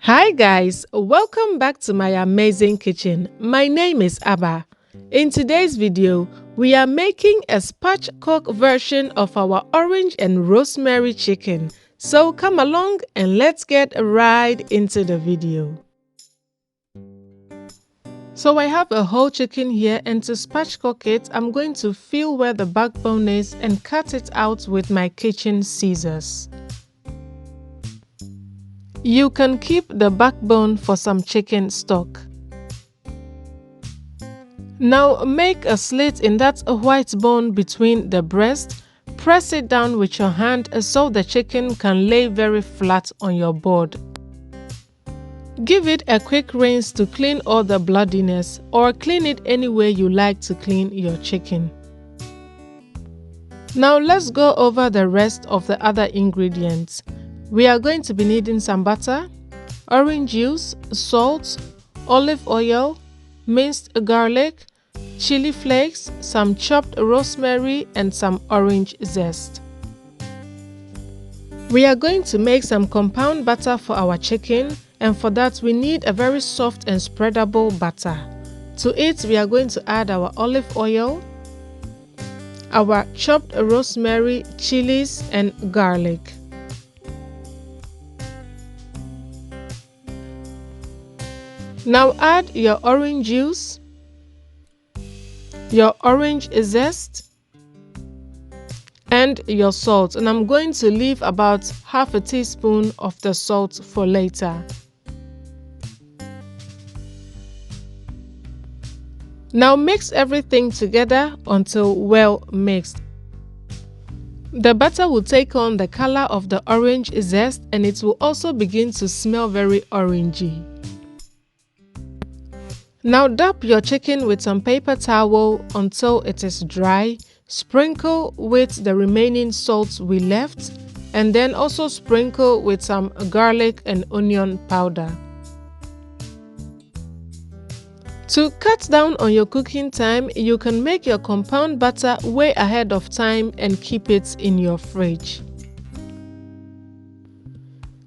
Hi guys, welcome back to my amazing kitchen. My name is Abba. In today's video, we are making a spatchcock version of our orange and rosemary chicken. So come along and let's get right into the video. So I have a whole chicken here, and to spatchcock it, I'm going to feel where the backbone is and cut it out with my kitchen scissors. You can keep the backbone for some chicken stock. Now make a slit in that white bone between the breast. Press it down with your hand so the chicken can lay very flat on your board. Give it a quick rinse to clean all the bloodiness, or clean it any way you like to clean your chicken. Now let's go over the rest of the other ingredients. We are going to be needing some butter, orange juice, salt, olive oil, minced garlic, chili flakes, some chopped rosemary, and some orange zest. We are going to make some compound butter for our chicken, and for that we need a very soft and spreadable butter. To it, we are going to add our olive oil, our chopped rosemary, chilies, and garlic. Now add your orange juice, your orange zest, and your salt. And I'm going to leave about half a teaspoon of the salt for later. Now mix everything together until well mixed. The butter will take on the color of the orange zest, and it will also begin to smell very orangey. Now dab your chicken with some paper towel until it is dry. Sprinkle with the remaining salt we left, and then also sprinkle with some garlic and onion powder. To cut down on your cooking time, you can make your compound butter way ahead of time and keep it in your fridge.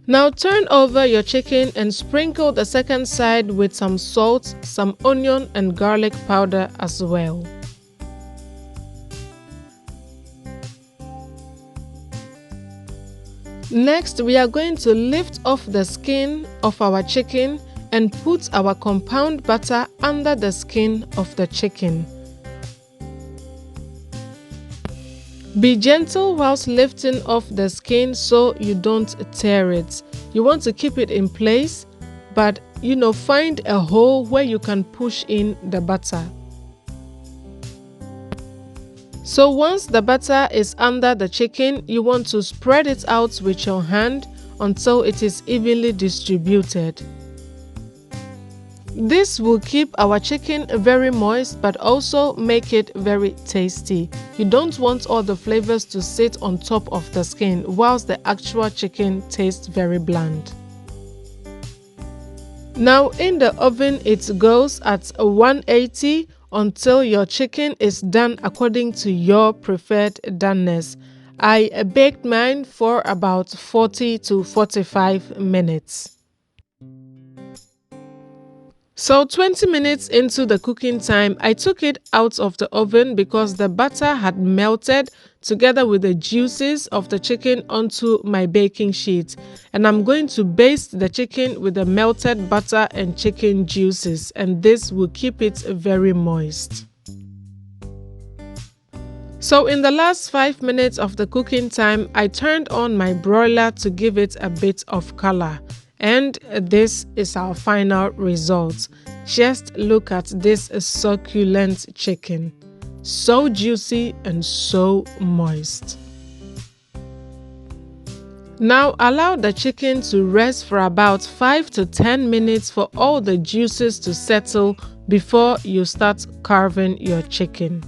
Now turn over your chicken and sprinkle the second side with some salt, some onion and garlic powder as well. Next, we are going to lift off the skin of our chicken and put our compound butter under the skin of the chicken. Be gentle whilst lifting off the skin so you don't tear it. You want to keep it in place, but find a hole where you can push in the butter. So once the butter is under the chicken, you want to spread it out with your hand until it is evenly distributed. This will keep our chicken very moist but also make it very tasty. You don't want all the flavors to sit on top of the skin whilst the actual chicken tastes very bland. Now in the oven it goes at 180 until your chicken is done according to your preferred doneness. I baked mine for about 40 to 45 minutes. So 20 minutes into the cooking time, I took it out of the oven because the butter had melted together with the juices of the chicken onto my baking sheet. And I'm going to baste the chicken with the melted butter and chicken juices, and this will keep it very moist. So in the last 5 minutes of the cooking time, I turned on my broiler to give it a bit of color. And this is our final result. Just look at this succulent chicken. So juicy and so moist. Now allow the chicken to rest for about 5 to 10 minutes for all the juices to settle before you start carving your chicken.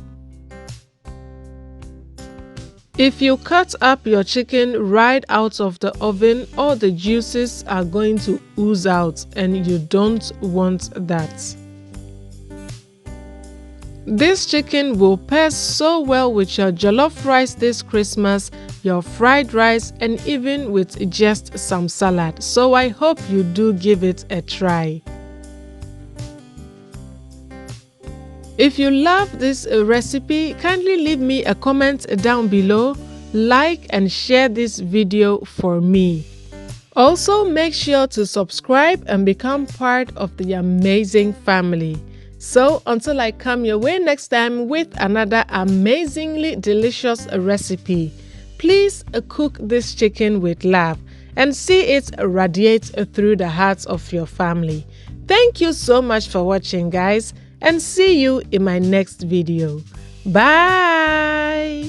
If you cut up your chicken right out of the oven, all the juices are going to ooze out, and you don't want that. This chicken will pair so well with your jollof rice this Christmas, your fried rice, and even with just some salad. So I hope you do give it a try. If you love this recipe, kindly leave me a comment down below, like and share this video for me. Also, make sure to subscribe and become part of the amazing family. So until I come your way next time with another amazingly delicious recipe, please cook this chicken with love and see it radiate through the hearts of your family. Thank you so much for watching, guys, and see you in my next video. Bye!